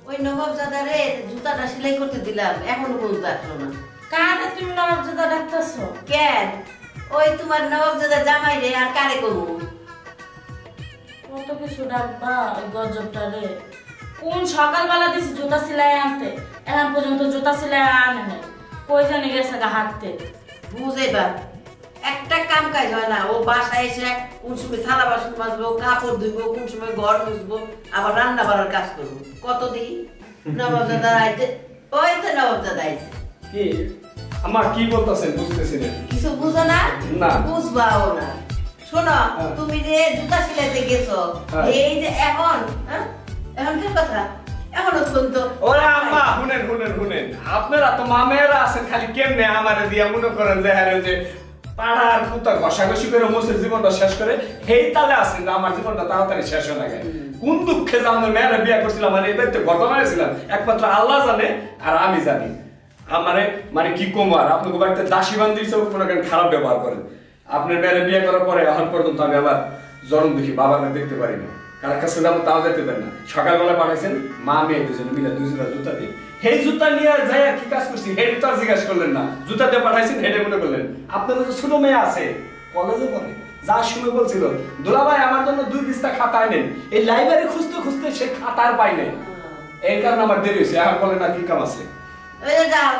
ওই নবাবজাদারে জুতাটা সেলাই করতে দিলাম, এখনো পর্যন্ত আসলো না। কারে তুমি নবাবজাদা ডাকতেছো? কেন? ওই তোমার নবাবজাদা জামাই রে, আর কারে কমু? কত কিছু ডাকবা ওই গজবটারে। কোন সকালবেলা দিছি জুতা সেলাই আনতে, এখন পর্যন্ত জুতা সেলাই আনে নাই। কই জানি গেছে গা হাঁটতে। বুঝেবা একটা কাম কাজ হয় না। ও বাসায় এসে কোন সময় থালা বাসন মাজবো, কাপড় ধুবো, কোন সময় ঘর মুছবো, আবার রান্না বাড়ার কাজ করবো। কত দিই নবাবজাদা আইতে, ওই তো নবাবজাদা আইছে। কি আমার কি বলতেছেন বুঝতেছি না। কিছু বুঝো না? না বুঝবাও না। শোনো, তুমি যে জুতা সিলাইতে গেছো, এই যে এখন এখন কি কথা, এখনো পর্যন্ত ওরে আম্মা শুনেন শুনেন শুনেন, আপনারা তো মামেরা আছেন খালি কেমনে আমারে দিয়া মনে করেন যে হ্যাঁ যে পাড়ার পুতা ঘষাঘষি করে মোসের জীবনটা শেষ করে সেই তালে আছেন যে আমার জীবনটা তাড়াতাড়ি শেষ হয়ে লাগে। কোন দুঃখে যে আমার মেয়েরা বিয়ে করছিলাম, মানে এই বাড়িতে ঘটনা হয়েছিলাম একমাত্র আল্লাহ জানে আর আমি জানি। আমারে মানে কি কমার আপনাকে বাড়িতে দাসী বান্ধি হিসেবে কোনো খারাপ ব্যবহার করেন। আপনার মেয়েরা বিয়ে করার পরে এখন পর্যন্ত আমি আবার জরম দেখি, বাবার দেখতে পারি না, কার কাছে যাবো তাও যেতে পারি না। সকালবেলা পাঠাইছেন মা মেয়ে দুজনে মিলে দুজনে জুতা দিয়ে, সেই জুতা নিয়ে যাই আর কি কাজ করছি হেড তো আর জিজ্ঞাসা করলেন না, জুতা দিয়ে পাঠাইছেন হেডে মনে করলেন। আপনাদের তো ছোট মেয়ে আছে কলেজে পড়ে, যার সময় বলছিল দুলাভাই আমার জন্য 2 পৃষ্ঠা খাতা আনেন, এই লাইব্রেরি খুঁজতে খুঁজতে সে খাতা আর পাই নাই, এই কারণে আমার দেরি হয়েছে। এখন বলেন না কি কাম আছে? যাও,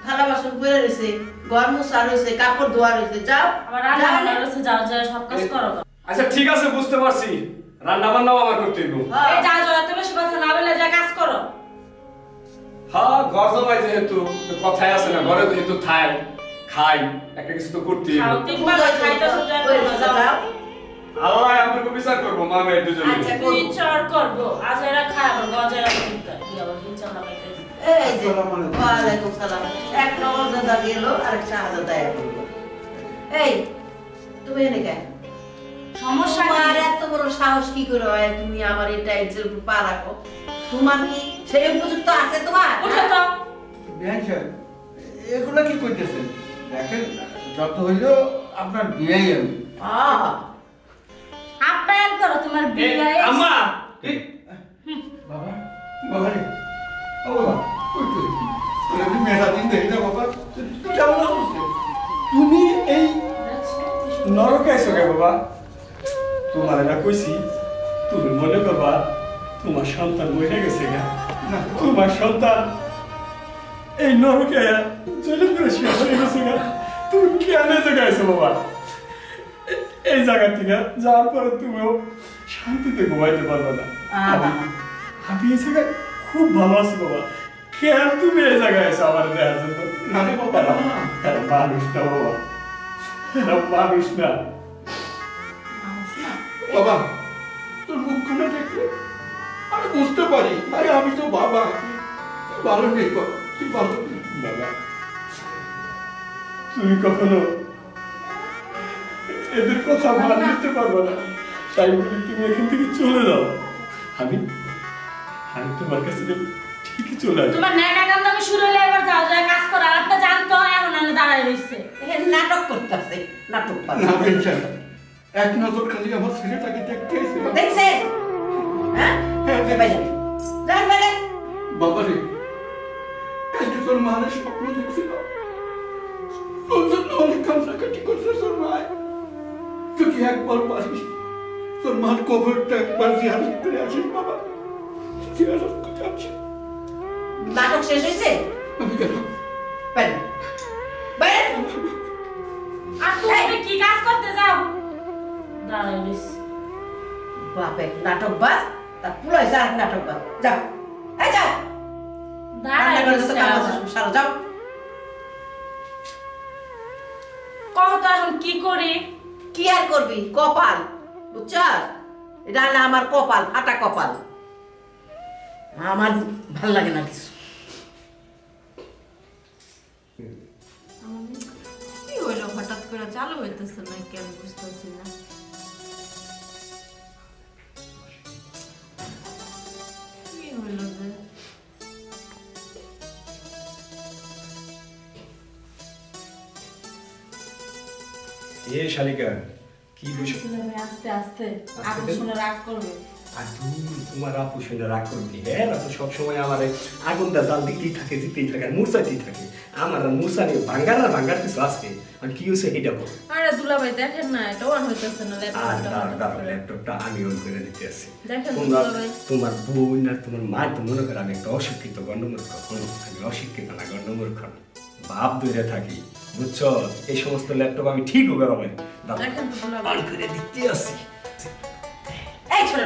থালা বাসন পড়ে রয়েছে, ঘর মোছা রয়েছে, কাপড় ধোয়া রয়েছে, যাও। আবার রান্না বান্না রয়েছে, যাও যাও সব কাজ করো। আচ্ছা ঠিক আছে বুঝতে পারছি, রান্না বান্নাও আমার করতে হইব। এই যাও যাও, এত বেশি কথা না বলে যা কাজ করো। হ্যাঁ ঘর জমাই যেহেতু কথাই আছে না, ঘরে যেহেতু থাই খাই একটা কিছু তো করতেই হবে। আল্লাহ আপনাকে বিচার করবো মা মেয়ের দুজনে। আচ্ছা বিচার করবো, আজ এরা খায় আবার গজেরা বিচার কি আবার বিচার না পাইতে। এই যে ওয়ালাইকুম সালাম, এক নবাবজাদা গেল আর এক শাহজাদা এলো। এই তুমি এনে কেন? সমস্যা তোমার এত বড় সাহস কি করে হয় তুমি আমার এই টাইলসের উপর পা রাখো? তোমার কি সেই উপযুক্ত আছে তোমার? উঠো তো। বিয়ান সাহেব এগুলা কি কইতেছেন? দেখেন যত হইলো আপনার বিয়াই আমি। আপ্যায়ন করো তোমার বিয়ে। আম্মা বাবা বাবা রে, ও বাবা কই তুই? তুমি মেলা দিন দেখি না বাবা, তুই কেমন আছিস? তুমি এই নরকে আইছো কে বাবা? তোমার না কইছি তুমি মনে করবা তোমার সন্তান মরে গেছে গা, তোমার সন্তান এই নরকে জেলে করে শেষ হয়ে গেছে গা। তুমি কেন জায়গায় আইছো বাবা? এই জায়গা থেকে যাওয়ার পরে তুমিও শান্তিতে ঘুমাইতে পারবে না। আমি এই জায়গায় খুব ভালো আছি বাবা, কেন তুমি এই জায়গায় আইছো আমার দেখার জন্য? মানুষ না বাবা, মানুষ না। বাবা তোর মুখখানা দেখলে আমি বুঝতে পারি, আরে আমি তো বাবা, ভালো নেই বাবা, তুই ভালো নেই বাবা। তুমি কখনো এদের কথা ভালো নিতে পারবে না, তাই বলে তুমি এখান থেকে চলে যাও। আমি আমি তোমার কাছে ঠিকই চলে আসবো। তোমার নেকা কান্দামি শুরু হলে এবার যাও যাও কাজ করো। আর আপনি জানতো এখন আমি দাঁড়ায় রইছে। নাটক করতেছে, নাটক না বেঞ্চার এক নজর খালি আমার ছেলেটাকে দেখতে এসে দেখছেন? হ্যাঁ বাইরে যান বাইরে। বাবা রে, কালকে তোর মায়ের স্বপ্ন দেখছিল, তোর জন্য অনেক কান্নাকাটি করছে তোর মায়। যদি একবার পারিস তোর মার কবরটা একবার জিয়ারত করে আসিস বাবা, জিয়ারত করে আসিস। নাটক শেষ হয়েছে? আমি কেন বাইরে বাইরে। আর তুমি কি কাজ করতে যাও? দাঁড়ায় রইছে। বাপে নাটক বাজ, তার পুরো আর নাটক বাজ। যাও এই যাও, দাঁড়ায় রইছে। সারা যাও। কও তো এখন কি করি? কি আর করবি? কপাল বুঝছস, এটা না আমার কপাল, ফাটা কপাল। আমার ভাল লাগে না কিছু। কি হইলো হঠাৎ করে চালু হইতেছে না কেন বুঝতেছি না। কি হইলো যে এ শালিকা কি বিষয়? আস্তে আস্তে আপনি শুনে রাগ করবে। আর তোমার আপু শুনে রাগ করবি, হ্যাঁ তো সবসময় আমার আগুন দা জাল দিতেই থাকে আর মূর্ছাতেই থাকে। আমার আর মূর্ছা নিয়ে ভাঙ্গার কিছু আসছে, আর কি হয়েছে এটা বল। আরে দুলাভাই দেখেন না, এটা অন হইতেছে না ল্যাপটপটা আমি অন করে দিতে আসি। দেখেন তোমার বোন আর তোমার মা তো মনে করে আমি একটা অশিক্ষিত গণ্ডমূর্খ। আমি অশিক্ষিত না, গণ্ডমূর্খ না, বাপ দূরে থাকি, বুঝছো? এই সমস্ত ল্যাপটপ আমি ঠিক হবে হবে অন করে দিতে আসি। এই ছোট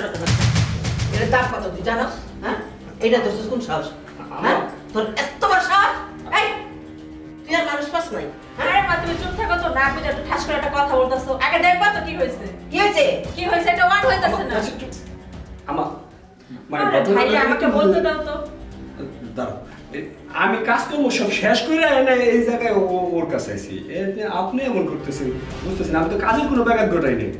এটা দাম কত তুই জানো? হ্যাঁ, এটা তোর কোন সাহস? হ্যাঁ, তোর এত বড় সাহস? এই তুই আর মানুষ পাস নাই? আরে মা তুমি চুপ থাকো তো, না বুঝা তো ঠাস করে একটা কথা বলতাছো। আগে দেখবা তো কি হইছে। কি হইছে এটা ওয়ান হইতাছে না। আমার মানে ভাই আমাকে বলতে দাও তো। দাঁড়াও, আমি কাজকর্ম সব শেষ করে এনে এই জায়গায় ওর কাছে আছি। আপনি এমন করতেছেন, বুঝতেছেন? আমি তো কাজের কোনো ব্যাঘাত ঘটাই নেই।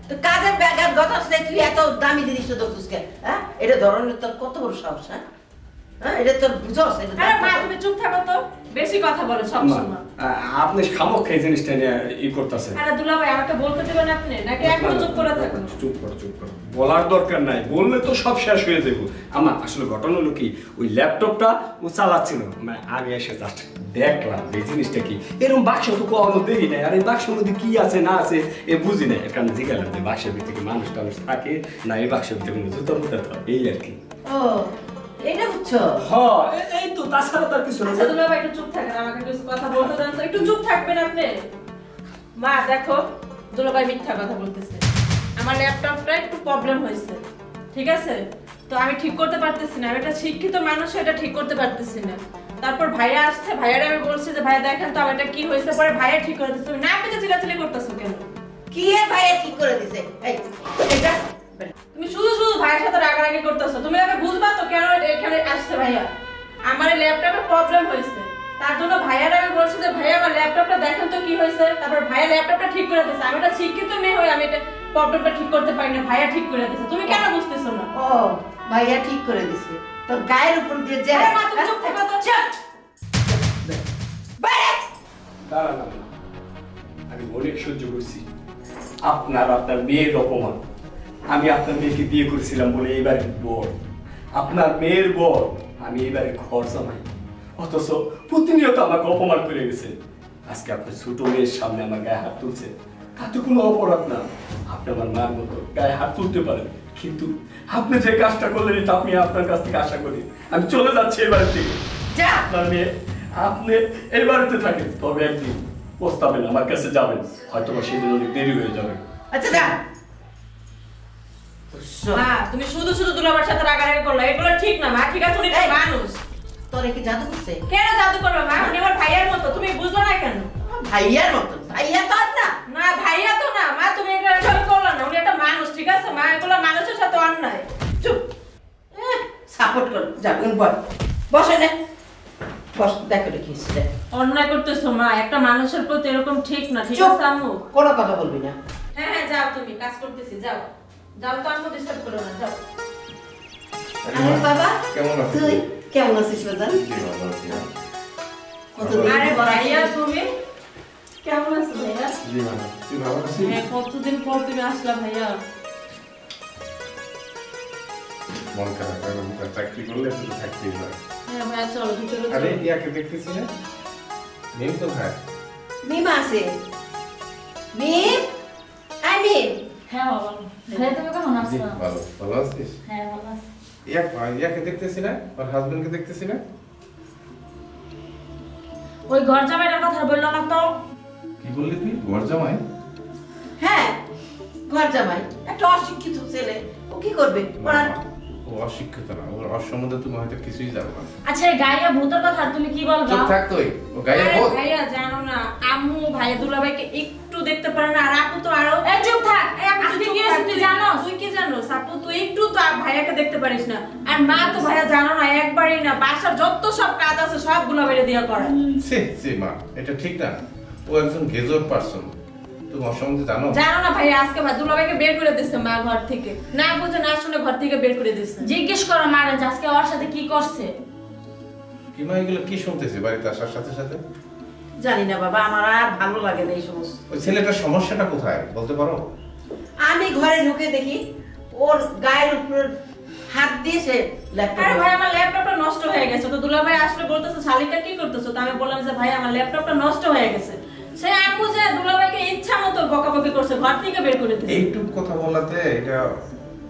তো কাজের ব্যাঘাত ঘটাস নাই, তুই এত দামি জিনিসটা ধরছিস কেন? হ্যাঁ, এটা ধরনের তোর কত বড় সাহস? হ্যাঁ, এটা তোর বুঝছস? আরে মা তুমি চুপ থাকো তো, বেশি কথা বলো সব সময়। আপনি খামক এই জিনিসটা নিয়ে করতেছেন। আরে দুলাভাই আমাকে বলতে দিবেন আপনি, নাকি একদম চুপ করে থাকবেন? চুপ কর, বলার দরকার নাই, বললে তো সব শেষ হয়ে যাবে। আমার আসলে ঘটনা হলো কি, ওই ল্যাপটপটা ও চালাচ্ছিল, মানে আমি এসে জাস্ট দেখলাম এই জিনিসটা কি। এরকম বাক্স তো কখনো দেখি নাই, আর এই বাক্সের মধ্যে কি আছে না আছে এ বুঝি নাই। এর কারণে জিজ্ঞাসা যে বাক্সের ভিতরে কি মানুষ টানুষ থাকে না, এই বাক্সের ভিতরে কোনো জুতো মুতো থাকে, এই আর কি। ও এটা বুঝছো? হ্যাঁ, এই তো, তাছাড়া তার কিছু না। দুলাভাই একটু চুপ থাকেন, আমাকে কিছু কথা বলতে দেন তো, একটু চুপ থাকবেন আপনি। মা দেখো, দুলাভাই মিথ্যা কথা বলতেছে। আমার ল্যাপটপটা একটু প্রবলেম হয়েছে, ঠিক আছে? তো আমি ঠিক করতে পারতেছি না, আমি একটা শিক্ষিত মানুষ, এটা ঠিক করতে পারতেছি না। তারপর ভাইয়া আসছে, ভাইয়ারে আমি বলছি যে ভাইয়া দেখেন তো আমার এটা কি হয়েছে, পরে ভাইয়া ঠিক করে দিচ্ছে। না পেতে চিল্লাচিল্লি করতেছো কেন? কি এর ভাইয়া ঠিক করে দিছে? এই এটা তুমি শুধু ভাইয়ের সাথে রাগারাগি করতেছো। তুমি আগে বুঝবা তো কেন এখানে আসছে ভাইয়া। আমার ল্যাপটপে প্রবলেম হয়েছে, তার জন্য ভাইয়ারে আমি বলছি যে ভাইয়া আমার ল্যাপটপটা দেখেন তো কি হয়েছে। তারপর ভাইয়া ল্যাপটপটা ঠিক করে দিয়েছে। আমি এটা শিক্ষিত মেয়ে হয়ে আমি এটা প্রবলেমটা ঠিক করতে পারি না, ভাইয়া ঠিক করে দিয়েছে। তুমি কেন বুঝতেছো না? ও ভাইয়া ঠিক করে দিছে, তোর গায়ের উপর দিয়ে যে আরে মা তুমি চুপ থাকো তো। দাঁড়ান, আমি অনেক সহ্য করছি আপনার মেয়ের অপমান। আমি আপনার মেয়েকে বিয়ে করেছিলাম বলে এইবারে বর, আপনার মেয়ের বর, আমি এইবারে ঘর জামাই, অথচ প্রতিনিয়ত আমাকে অপমান করে গেছে। আজকে আপনার ছোট মেয়ের সামনে আমার গায়ে হাত তুলছে, তাতে কোনো অপরাধ না। আপনি আমার মার মতো গায়ে হাত তুলতে পারেন, কিন্তু আপনি যে কাজটা করলেন এটা আমি আপনার কাছ থেকে আশা করি। আমি চলে যাচ্ছি এই বাড়ি থেকে। আপনার মেয়ে, আপনি এই বাড়িতে থাকেন, তবে একদিন প্রস্তাবেন আমার কাছে যাবেন, হয়তো বা সেদিন অনেক দেরি হয়ে যাবে। আচ্ছা যা। মা তুমি শুধু দুলাভাইয়ের সাথে রাগারাগি করলে, এগুলো ঠিক না মা। ঠিক আছে, উনি তো মানুষ। তোরে কি জাদু করছে? কেন জাদু করবে মা? উনি আমার ভাইয়ার মতো, তুমি বুঝলো না কেন? ভাইয়ার মতো? ভাইয়া তো আর না। না ভাইয়া তো না মা, তুমি এটা এভাবে করলে না। উনি একটা মানুষ, ঠিক আছে মা? এগুলো মানুষের সাথে অন্যায়। চুপ, সাপোর্ট কর। যা বসে নে, বস, দেখো দেখি অন্যায় করতেছো মা, একটা মানুষের প্রতি এরকম ঠিক না, ঠিক আছে আম্মু? কোনো কথা বলবি না। হ্যাঁ যাও, তুমি কাজ করতেছি, যাও যাও তো, আম্মু ডিস্টার্ব করো না, যাও। আরে বাবা, কেমন আছিস? তুই কেমন আছিস বাজান? আরে ভাইয়া তুমি কেমন আছো ভাইয়া? জি ভালো। তুই ভালো আছিস? হ্যাঁ, কতদিন পর তুমি আসলা ভাইয়া। মন খারাপ করে না, চাকরি করলে শুধু থাকতেই হয়। হ্যাঁ ভাইয়া চলো ভিতরে চলো। আরে ইয়াকে দেখতেছি না? মিম কোথায়? মিম আছে। মিম, আই মিম। হ্যাঁ বাবা। ভাইয়া তুমি কেমন জি আছো? ভালো। ভালো আছিস? হ্যাঁ ভালো আছি। ইয়াকে দেখতেছি না? ওর হাজবেন্ডকে দেখতেছি না? ওই ঘর জামাইটার কথা বললো না তো? কি বললি তুই? ঘর জামাই? হ্যাঁ, ঘর জামাই, একটা অশিক্ষিত ছেলে, ও কি করবে? না, ও অশিক্ষিত না, ওর সম্বন্ধে তুমি হয়তো কিছুই জানো না। আচ্ছা এই গাইয়া ভূতের কথা তুমি কি বলবা? চুপ থাক তুই, ও গায়ে আরে ভূত। ভাইয়া জানো না, আম্মু ভাইয়া দুলাভাইকে একটু দেখতে পারে না, আর আপু তো আরো। এই চুপ থাক। এই আপু তুই কি জানো? তুই জানো? তুই কি জানো? আপু তুই একটু তো ভাইয়াকে দেখতে পারিস না। আর মা তো ভাইয়া জানো না, একবারই না, বাসার যত সব কাজ আছে সব দুলাভাইরে দিয়া করে। সে মা, এটা ঠিক না। ও একজন গেজর পারসন, তুমি ওর সম্বন্ধে জানো? জানো না ভাইয়া, আজকে ভাই দুলাভাইকে বের করে দিয়েছে মা ঘর থেকে, না বুঝে না শুনে ঘর থেকে বের করে দিয়েছে। জিজ্ঞেস করো মারে যে আজকে ওর সাথে কি করছে। কি মা, এগুলো কি শুনতেছি বাড়িতে আসার সাথে সাথে? জানি না বাবা, আমার আর ভালো লাগে না এই সমস্ত। ওই ছেলেটার সমস্যাটা কোথায় বলতে পারো? আমি ঘরে ঢুকে দেখি ও ওর গায়ের উপর হাত দিয়েছে ল্যাপটপ। আরে ভাই আমার ল্যাপটপটা নষ্ট হয়ে গেছে, তো দুলাভাই আসলে বলতেছে শালিকা কি করতেছো, তো আমি বললাম যে ভাই আমার ল্যাপটপটা নষ্ট হয়ে গেছে। সে আম্মু যে দুলাভাইকে ইচ্ছা মতো বকাবকি করছে, ঘর থেকে বের করে দিয়েছে। এইটুক কথা বলাতে এটা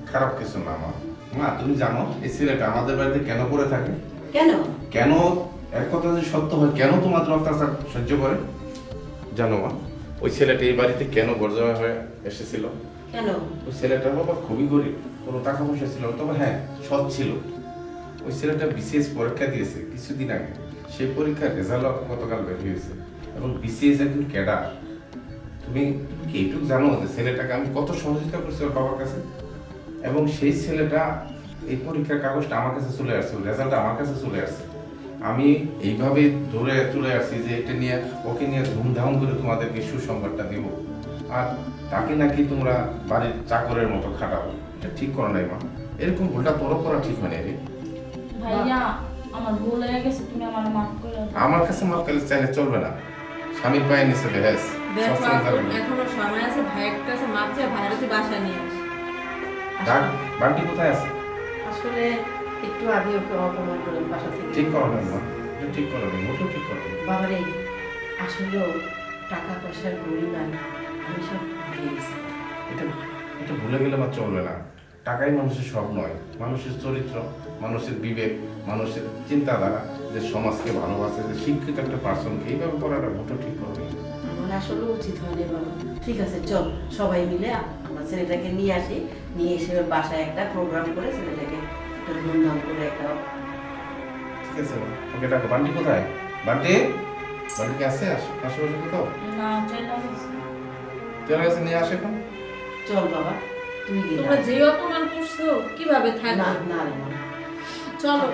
খারাপ কিছু না মা। মা তুমি জানো এই ছেলেটা আমাদের বাড়িতে কেন পড়ে থাকে? কেন? কেন এক কথা যদি সত্য হয় কেন তোমাদের অত্যাচার সহ্য করে জানো মা? ওই ছেলেটা এই বাড়িতে কেন গর্জমা হয়ে এসেছিল? কেন? ওই ছেলেটার বাবা খুবই গরিব, কোনো টাকা পয়সা ছিল না, তবে হ্যাঁ সৎ ছিল। ওই ছেলেটা বিসিএস পরীক্ষা দিয়েছে কিছুদিন আগে, সেই পরীক্ষার রেজাল্ট গতকাল বের হয়েছে এবং বিসিএস একজন ক্যাডার। তুমি কি এইটুকু জানো যে ছেলেটাকে আমি কত সহযোগিতা করছি ওর বাবার কাছে, এবং সেই ছেলেটা এই পরীক্ষার কাগজটা আমার কাছে চলে আসছে, রেজাল্টটা আমার কাছে চলে আসছে। আমি এইভাবে ধরে চলে আসছি যে এটা নিয়ে ওকে নিয়ে ধুমধাম করে তোমাদেরকে সুসংবাদটা দিব, আর তাকে নাকি তোমরা বাড়ির চাকরের মতো খাটাবো। এটা ঠিক করো নাই মা, এরকম ভুলটা তোরও করা ঠিক হয় না রে। ভাইয়া আমার ভুল হয়ে গেছে, তুমি আমার মাফ করে দাও। আমার কাছে মাপ কালে চাইলে চলবে না, স্বামীর পায়ে নিচে বেহেস দেখো এখনো সময় আছে, ভাইয়ের কাছে মাপ চেয়ে ভাইয়ের তুই বাসায় নিয়ে আস। বান্টি কোথায় আছে? আসলে একটু আগে ওকে অপমান করলাম বাসা থেকে। ঠিক করো না মা, এটা ঠিক করো না, মোটেও ঠিক করো না। বাবারে আসলেও টাকা পয়সার গরিমায় আমি সব ভুলে গেছি। এটা এটা ভুলে গেলে মা চলবে না। টাকাই মানুষের সব নয়, মানুষের চরিত্র, মানুষের বিবেক, মানুষের চিন্তাধারা, যে সমাজকে ভালোবাসে, যে শিক্ষিত একটা পার্সনকে এইভাবে করাটা মোটেও ঠিক করবে না। আমার আসলে উচিত হয়নি বাবা। ঠিক আছে চল সবাই মিলে আমার ছেলেটাকে নিয়ে আসি, নিয়ে এসে ওর বাসায় একটা প্রোগ্রাম করে ছেলেটাকে একটা ধুমধাম করে একটা। ঠিক আছে মা, ওকে ডাকো। বান্টি কোথায়? বান্টি, বান্টি কি আছে আশেপাশে কোথাও? না চলে গেছে। তোর কাছে নিয়ে আসে এখন। চল বাবা তুই গেলে তোমরা যে অপমান করছো কিভাবে না থাকবে? না রে মা। চলো